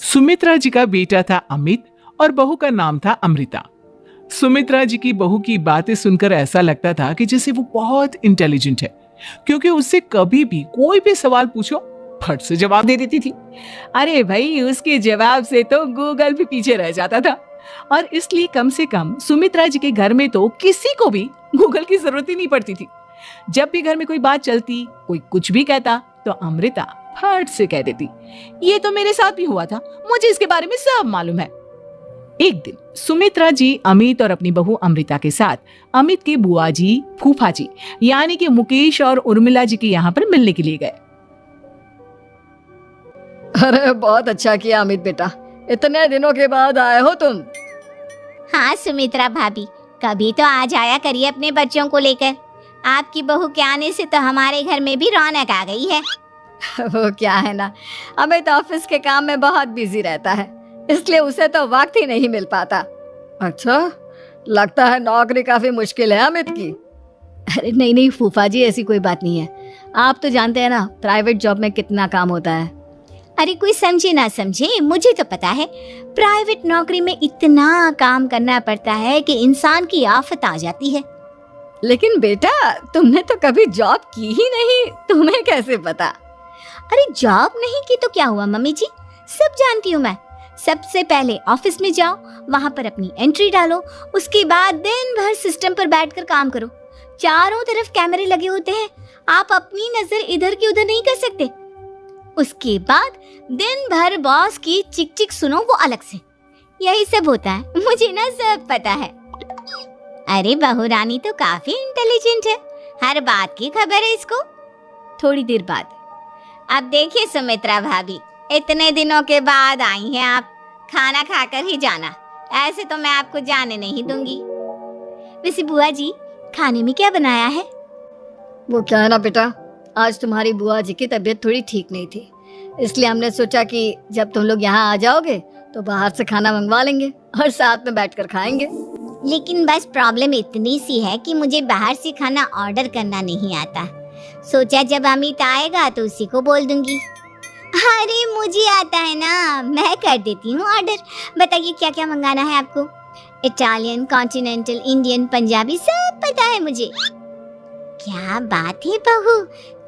सुमित्रा जी का बेटा था अमित और बहू का नाम था अमृता। सुमित्रा जी की बहू की बातें सुनकर ऐसा लगता था कि जैसे वो बहुत इंटेलिजेंट है, क्योंकि उससे कभी भी कोई भी सवाल पूछो फट से जवाब दे देती थी। अरे भाई, उसके जवाब से तो गूगल भी पीछे रह जाता था। और इसलिए कम से कम सुमित्रा जी के घर में तो किसी को भी गूगल की जरूरत ही नहीं पड़ती थी। जब भी घर में कोई बात चलती, कोई कुछ भी कहता, तो अमृता फट से कह देती, ये तो मेरे साथ भी हुआ था, मुझे इसके बारे में सब मालूम है। एक दिन सुमित्रा जी अमित और अपनी बहू अमृता के साथ अमित के बुआ जी, फूफा जी यानी कि मुकेश और उर्मिला जी के यहाँ पर मिलने के लिए गए। अरे बहुत अच्छा किया अमित बेटा, इतने दिनों के बाद आए हो तुम। हाँ सुमित्रा भाभी, कभी तो आ जाया करिए अपने बच्चों को लेकर। आपकी बहू के आने से तो हमारे घर में भी रौनक आ गई है। वो क्या है ना, अमित ऑफिस के काम में बहुत बिजी रहता है, इसलिए उसे तो वक्त ही नहीं मिल पाता। अच्छा, लगता है नौकरी काफी मुश्किल है अमित की। अरे नहीं नहीं फूफा जी, ऐसी कोई बात नहीं है। आप तो जानते हैं ना प्राइवेट जॉब में कितना काम होता है। अरे कोई समझे ना समझे, मुझे तो पता है प्राइवेट नौकरी में इतना काम करना पड़ता है कि इंसान की आफत आ जाती है। लेकिन बेटा, तुमने तो कभी जॉब की ही नहीं, तुम्हें कैसे पता? अरे जॉब नहीं की तो क्या हुआ मम्मी जी, सब जानती हूँ मैं। सबसे पहले ऑफिस में जाओ, वहां पर अपनी एंट्री डालो, उसके बाद दिन भर सिस्टम पर बैठकर काम करो। चारों तरफ कैमरे लगे होते हैं, आप अपनी नजर इधर की उधर नहीं कर सकते। उसके बाद दिन भर बॉस की चिक चिक सुनो, वो अलग से। यही सब होता है, मुझे ना सब पता है। अरे बहू रानी तो काफी इंटेलिजेंट है, हर बात की खबर है इसको। थोड़ी देर बाद, अब देखिए सुमित्रा भाभी, इतने दिनों के बाद आई हैं आप, खाना खाकर ही जाना, ऐसे तो मैं आपको जाने नहीं दूंगी। वैसे बुआ जी, खाने में क्या बनाया है? वो क्या है ना बेटा, आज तुम्हारी बुआ जी की तबीयत थोड़ी ठीक नहीं थी, इसलिए हमने सोचा कि जब तुम लोग यहाँ आ जाओगे तो बाहर से खाना मंगवा लेंगे और साथ में बैठकर खाएंगे। लेकिन बस प्रॉब्लम इतनी सी है कि मुझे बाहर से खाना ऑर्डर करना नहीं आता। सोचा जब अमित आएगा तो उसी को बोल दूंगी। अरे मुझे आता है ना, मैं कर देती हूँ ऑर्डर। बताइए क्या क्या मंगाना है आपको? इटालियन, कॉन्टिनेंटल, इंडियन, पंजाबी, सब पता है मुझे। क्या बात है बहू,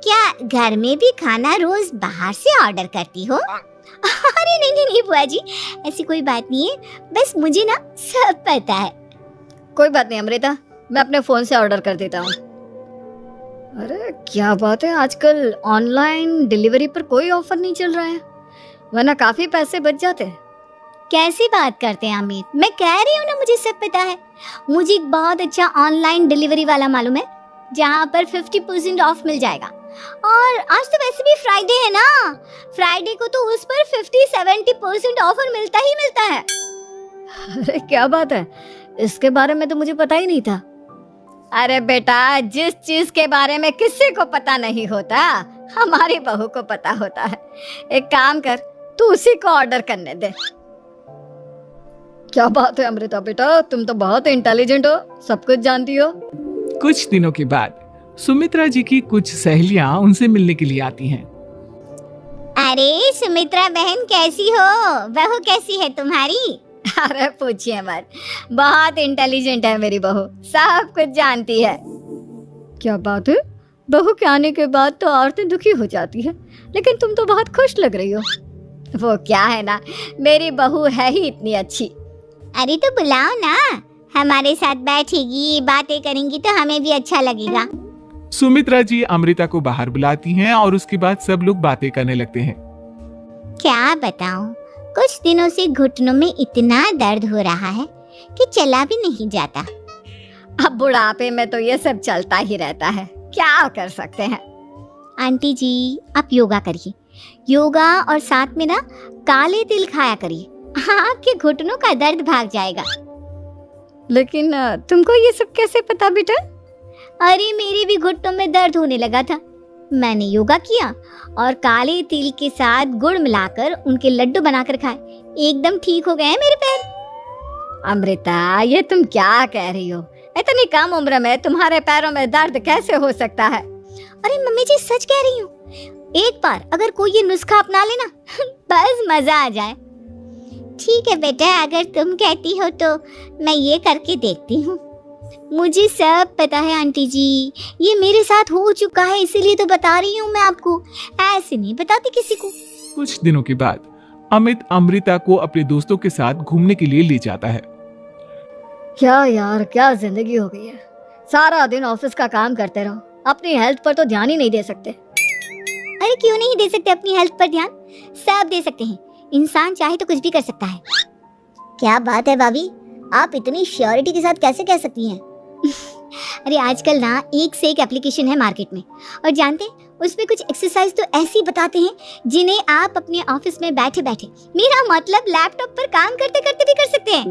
क्या घर में भी खाना रोज बाहर से ऑर्डर करती हो? अरे नहीं नहीं नहीं बुआ जी, ऐसी कोई बात नहीं है, बस मुझे ना सब पता है। कोई बात नहीं अमृता, मैं अपने फोन से ऑर्डर कर देता हूँ। अरे क्या बात है, आजकल ऑनलाइन डिलीवरी पर कोई ऑफर नहीं चल रहा है, वरना काफी पैसे बच जाते हैं। कैसी बात करते हैं अमित, मैं कह रही हूँ ना मुझे सब पता है। मुझे एक बहुत अच्छा ऑनलाइन डिलीवरी वाला मालूम है, जहाँ पर 50% ऑफ मिल जाएगा। और आज तो वैसे भी फ्राइडे है ना, फ्राइडे को तो उस पर 50-70% ऑफर मिलता ही मिलता है। अरे क्या बात है, इसके बारे में तो मुझे पता ही नहीं था। अरे बेटा, जिस चीज के बारे में किसी को पता नहीं होता, हमारी बहू को पता होता है। एक काम कर, तू उसी को ऑर्डर करने दे। क्या बात है अमृता बेटा, तुम तो बहुत इंटेलिजेंट हो, सब कुछ जानती हो। कुछ दिनों के बाद सुमित्रा जी की कुछ सहेलियां उनसे मिलने के लिए आती हैं। अरे सुमित्रा बहन कैसी हो, बहू कैसी है तुम्हारी? अरे पूछिए मत, बहुत इंटेलिजेंट है मेरी बहू, सब कुछ जानती है। क्या बात है, बहू के आने के बाद तो औरतें दुखी हो जाती है, लेकिन तुम तो बहुत खुश लग रही हो। वो क्या है ना, मेरी बहू है ही इतनी अच्छी। अरे तो बुलाओ ना, हमारे साथ बैठेगी, बातें करेंगी तो हमें भी अच्छा लगेगा। सुमित्रा जी अमृता को बाहर बुलाती हैं और उसके बाद सब लोग बातें करने लगते हैं। क्या बताऊं, कुछ दिनों से घुटनों में इतना दर्द हो रहा है कि चला भी नहीं जाता। अब बुढ़ापे में तो ये सब चलता ही रहता है, क्या कर सकते हैं। आंटी जी, आप योगा करिए, योगा और साथ में ना काले तिल खाया करिए, आपके घुटनों का दर्द भाग जाएगा। लेकिन तुमको ये सब कैसे पता बेटा? अरे मेरे भी घुटनों में दर्द होने लगा था, मैंने योगा किया और काले तिल के साथ गुड़ मिलाकर उनके लड्डू बनाकर खाए, एकदम ठीक हो गए हैं मेरे पैर। अमृता, ये तुम क्या कह रही हो? इतनी कम उम्र में तुम्हारे पैरों में दर्द कैसे हो सकता है? अरे मम्मी जी, सच कह रही हूँ, एक बार अगर कोई ये नुस्खा अपना लेना बस मजा आ जाए। ठीक है बेटा, अगर तुम कहती हो तो मैं ये करके देखती हूँ। मुझे सब पता है आंटी जी, ये मेरे साथ हो चुका है, इसीलिए तो बता रही हूँ मैं आपको, ऐसे नहीं बताती किसी को। कुछ दिनों के बाद अमित अमृता को अपने दोस्तों के साथ घूमने के लिए ले जाता है। क्या यार, क्या जिंदगी हो गई है। सारा दिन ऑफिस का काम करते रहो, अपनी हेल्थ पर तो ध्यान ही नहीं दे सकते। अरे क्यों नहीं दे सकते अपनी हेल्थ पर ध्यान? सब दे सकते हैं, इंसान चाहे तो कुछ भी कर सकता है। क्या बात है भाभी, आप इतनी श्योरिटी के साथ कैसे कह सकती हैं? अरे आजकल ना एक से एक एप्लीकेशन है मार्केट में, और जानते हैं उसमें कुछ एक्सरसाइज तो ऐसी बताते हैं जिन्हें आप अपने ऑफिस में बैठे बैठे, मेरा मतलब लैपटॉप पर काम करते करते भी कर सकते हैं।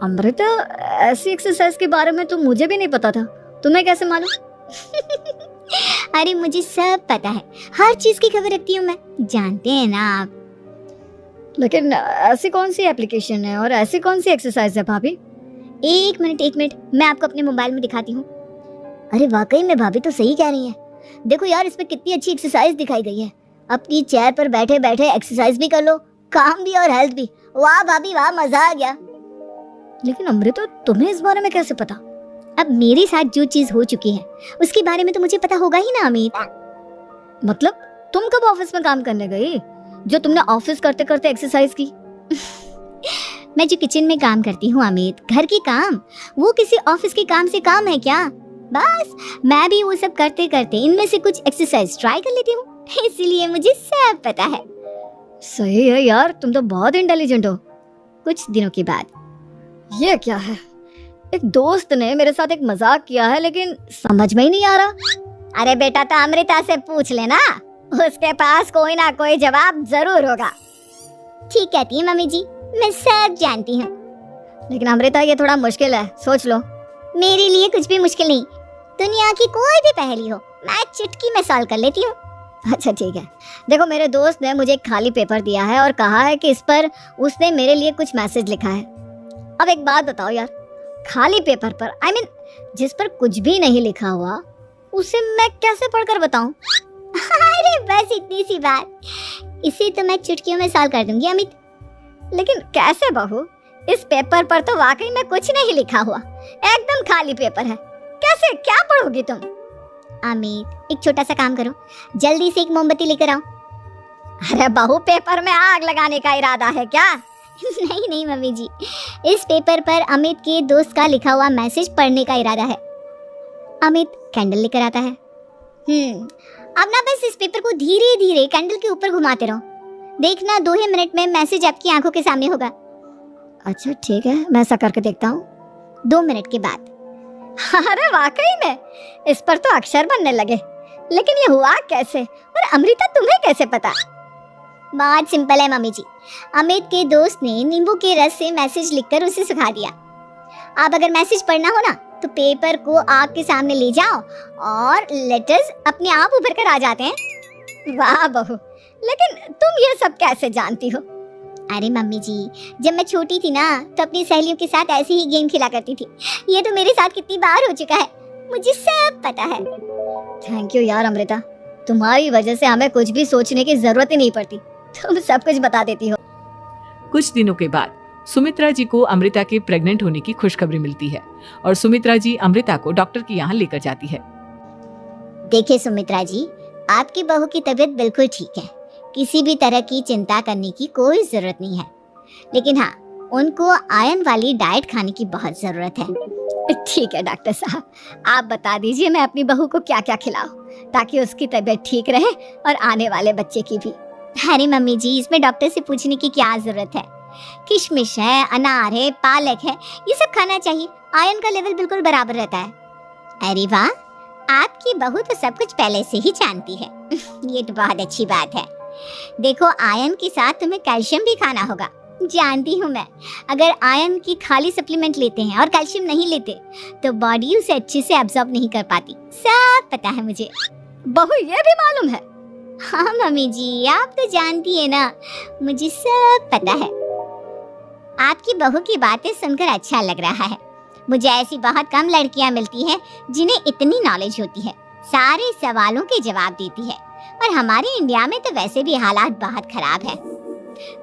अमृता, ऐसी एक्सरसाइज के बारे में तो मुझे भी नहीं पता था, तुम्हें कैसे मालूम? अरे मुझे सब पता है, हर चीज की खबर रखती हूँ मैं, जानते हैं ना आप। लेकिन ऐसी कौन सी एप्लीकेशन है और ऐसी कौन सी एक्सरसाइज है भाभी? एक मिनट, मैं आपको अपने मोबाइल में दिखाती हूँ। अरे वाकई में भाभी तो सही कह रही है। देखो यार, इसमें कितनी अच्छी एक्सरसाइज दिखाई गई है। अपनी चेयर पर बैठे बैठे एक्सरसाइज भी कर लो, काम भी और हेल्थ भी। वाह भाभी वाह, मजा आ गया। लेकिन अमृता, तुम्हें इस बारे में कैसे पता? अब मेरे साथ जो चीज हो चुकी है उसके बारे में तो मुझे पता होगा ही ना अमित। मतलब तुम कब ऑफिस में काम करने गई जो तुमने ऑफिस करते करते एक्सरसाइज की? मैं जो किचन में काम करती हूँ अमित, घर के काम, वो किसी ऑफिस के काम से काम है क्या? बस मैं भी वो सब करते करते इनमें से कुछ एक्सरसाइज ट्राई कर लेती हूँ, इसीलिए मुझे सब पता है। सही है यार, तुम तो बहुत इंटेलिजेंट हो। कुछ दिनों के बाद, ये क्या है? एक दोस्त ने मेरे साथ एक मजाक किया है, लेकिन समझ में ही नहीं आ रहा। अरे बेटा, तो अमृता से पूछ लेना, उसके पास कोई ना कोई जवाब जरूर होगा। ठीक कहती है मम्मी जी, मैं सब जानती हूँ। लेकिन अमृता, ये थोड़ा मुश्किल है, सोच लो। मेरे लिए कुछ भी मुश्किल नहीं, दुनिया की कोई भी पहेली हो मैं चुटकी में सॉल्व कर लेती हूँ। अच्छा ठीक है, देखो मेरे दोस्त ने मुझे एक खाली पेपर दिया है और कहा है कि इस पर उसने मेरे लिए कुछ मैसेज लिखा है। अब एक बात बताओ यार, खाली पेपर पर, I mean, जिस पर कुछ भी नहीं लिखा हुआ, उसे मैं कैसे पढ़कर बताऊं? अरे बस इतनी सी बात, इसे तो मैं चुटकियों में सॉल्व कर दूंगी अमित। लेकिन कैसे बहू? इस पेपर पर तो वाकई में कुछ नहीं लिखा हुआ, एकदम खाली पेपर है, कैसे क्या पढ़ोगी तुम? अमित, एक छोटा सा काम करो, जल्दी से एक मोमबत्ती लेकर आओ। अरे बहू, पेपर में आग लगाने का इरादा है क्या? नहीं मम्मी जी, इस पेपर पर अमित के दोस्त का लिखा हुआ मैसेज पढ़ने का इरादा है। अमित कैंडल लेकर आता है। अब ना बस इस पेपर को धीरे धीरे कैंडल के ऊपर घुमाते रहो, देखना 2 ही मिनट में मैसेज आपकी आंखों के सामने होगा। अच्छा ठीक है, मैं ऐसा करके देखता हूँ। 2 मिनट के बाद। अरे वाकई में इस पर तो अक्षर बनने लगे, लेकिन ये हुआ कैसे? और अमृता, तुम्हें कैसे पता? बहुत सिंपल है मम्मी जी, अमित के दोस्त ने नींबू के रस से मैसेज लिखकर उसे सुखा दिया। अब अगर मैसेज पढ़ना हो ना तो पेपर को आग के सामने ले जाओ और लेटर्स अपने आप उभर कर आ जाते हैं। वाह बहू, लेकिन तुम ये सब कैसे जानती हो? अरे मम्मी जी, जब मैं छोटी थी ना तो अपनी सहेलियों के साथ ऐसे ही गेम खेला करती थी। ये तो मेरे साथ कितनी बार हो चुका है, मुझे सब पता है। थैंक यू यार अमृता, तुम्हारी वजह से हमें कुछ भी सोचने की जरूरत ही नहीं पड़ती, तुम सब कुछ बता देती हो। कुछ दिनों के बाद सुमित्रा जी को अमृता के प्रेग्नेंट होने की खुशखबरी मिलती है और सुमित्रा जी अमृता को डॉक्टर के यहाँ लेकर जाती है। देखिए सुमित्रा जी, आपकी बहू की तबीयत बिल्कुल ठीक है, किसी भी तरह की चिंता करने की कोई जरूरत नहीं है, लेकिन हाँ, उनको आयरन वाली डाइट खाने की बहुत जरूरत है। ठीक है डॉक्टर साहब, आप बता दीजिए मैं अपनी बहू को क्या क्या खिलाऊं ताकि उसकी तबीयत ठीक रहे और आने वाले बच्चे की भी। अरे मम्मी जी, इसमें डॉक्टर से पूछने की क्या जरूरत है, किशमिश है, अनार है, पालक है, ये सब खाना चाहिए, आयरन का लेवल बिल्कुल बराबर रहता है। अरे वाह, आपकी बहू तो सब कुछ पहले से ही जानती है। ये तो बहुत अच्छी बात है। देखो, आयरन के साथ तुम्हें कैल्शियम भी खाना होगा, जानती हूँ मैं। अगर आयरन की खाली सप्लीमेंट लेते हैं और कैल्शियम नहीं लेते तो बॉडी उसे अच्छे से एब्जॉर्ब नहीं कर पाती, सब पता है मुझे। बहू ये भी मालूम है? हाँ मम्मी जी, आप तो जानती है ना, मुझे सब पता है। आपकी बहू की बातें सुनकर अच्छा लग रहा है। मुझे ऐसी बहुत कम लड़कियां मिलती हैं जिन्हें इतनी नॉलेज होती है, सारे सवालों के जवाब देती है, और हमारे इंडिया में तो वैसे भी हालात बहुत खराब है।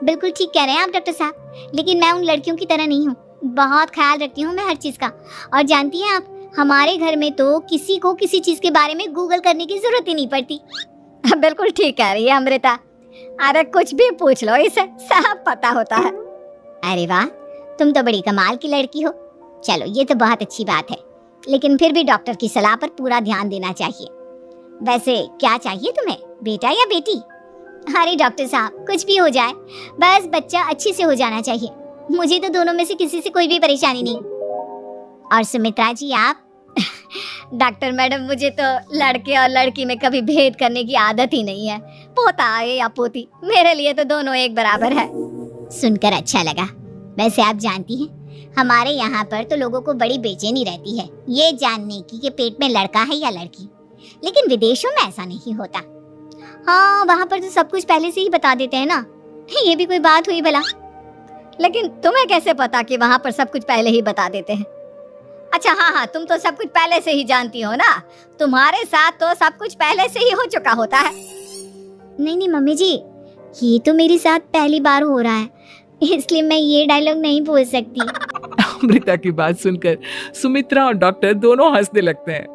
बिल्कुल ठीक कह रहे हैं आप डॉक्टर साहब, लेकिन मैं उन लड़कियों की तरह नहीं हूँ। बहुत ख्याल रखती हूँ मैं हर चीज़ का। और जानती हैं आप, हमारे घर में तो किसी को किसी चीज़ के बारे में गूगल करने की जरूरत ही नहीं पड़ती। बिल्कुल ठीक कह रही है अमृता। अरे कुछ भी पूछ लो, इसे सब पता होता है। अरे वाह, तुम तो बड़ी कमाल की लड़की हो। चलो ये तो बहुत अच्छी बात है, लेकिन फिर भी डॉक्टर की सलाह पर पूरा ध्यान देना चाहिए। वैसे क्या चाहिए तुम्हें, बेटा या बेटी? अरे डॉक्टर साहब, कुछ भी हो जाए, बस बच्चा अच्छे से हो जाना चाहिए। मुझे तो दोनों में से किसी से कोई भी परेशानी नहीं। और सुमित्रा जी आप? डॉक्टर मैडम, मुझे तो लड़के और लड़की में कभी भेद करने की आदत ही नहीं है। पोता आए या पोती, मेरे लिए तो दोनों एक बराबर है। सुनकर अच्छा लगा। वैसे आप जानती हैं, हमारे यहाँ पर तो लोगों को बड़ी बेचैनी रहती है ये जानने की कि पेट में लड़का है या लड़की, लेकिन विदेशों में ऐसा नहीं होता। हाँ, वहाँ पर तो सब कुछ पहले से ही बता देते हैं ना। ये भी कोई बात हुई भला? लेकिन तुम्हें कैसे पता कि वहाँ पर सब कुछ पहले ही बता देते हैं? अच्छा हाँ, तुम तो सब कुछ पहले से ही जानती हो ना। तुम्हारे साथ तो सब कुछ पहले से ही हो चुका होता है। नहीं मम्मी जी, ये तो मेरे साथ पहली बार हो रहा है, इसलिए मैं ये डायलॉग नहीं बोल सकती। अमृता की बात सुनकर सुमित्रा और डॉक्टर दोनों हंसने लगते हैं।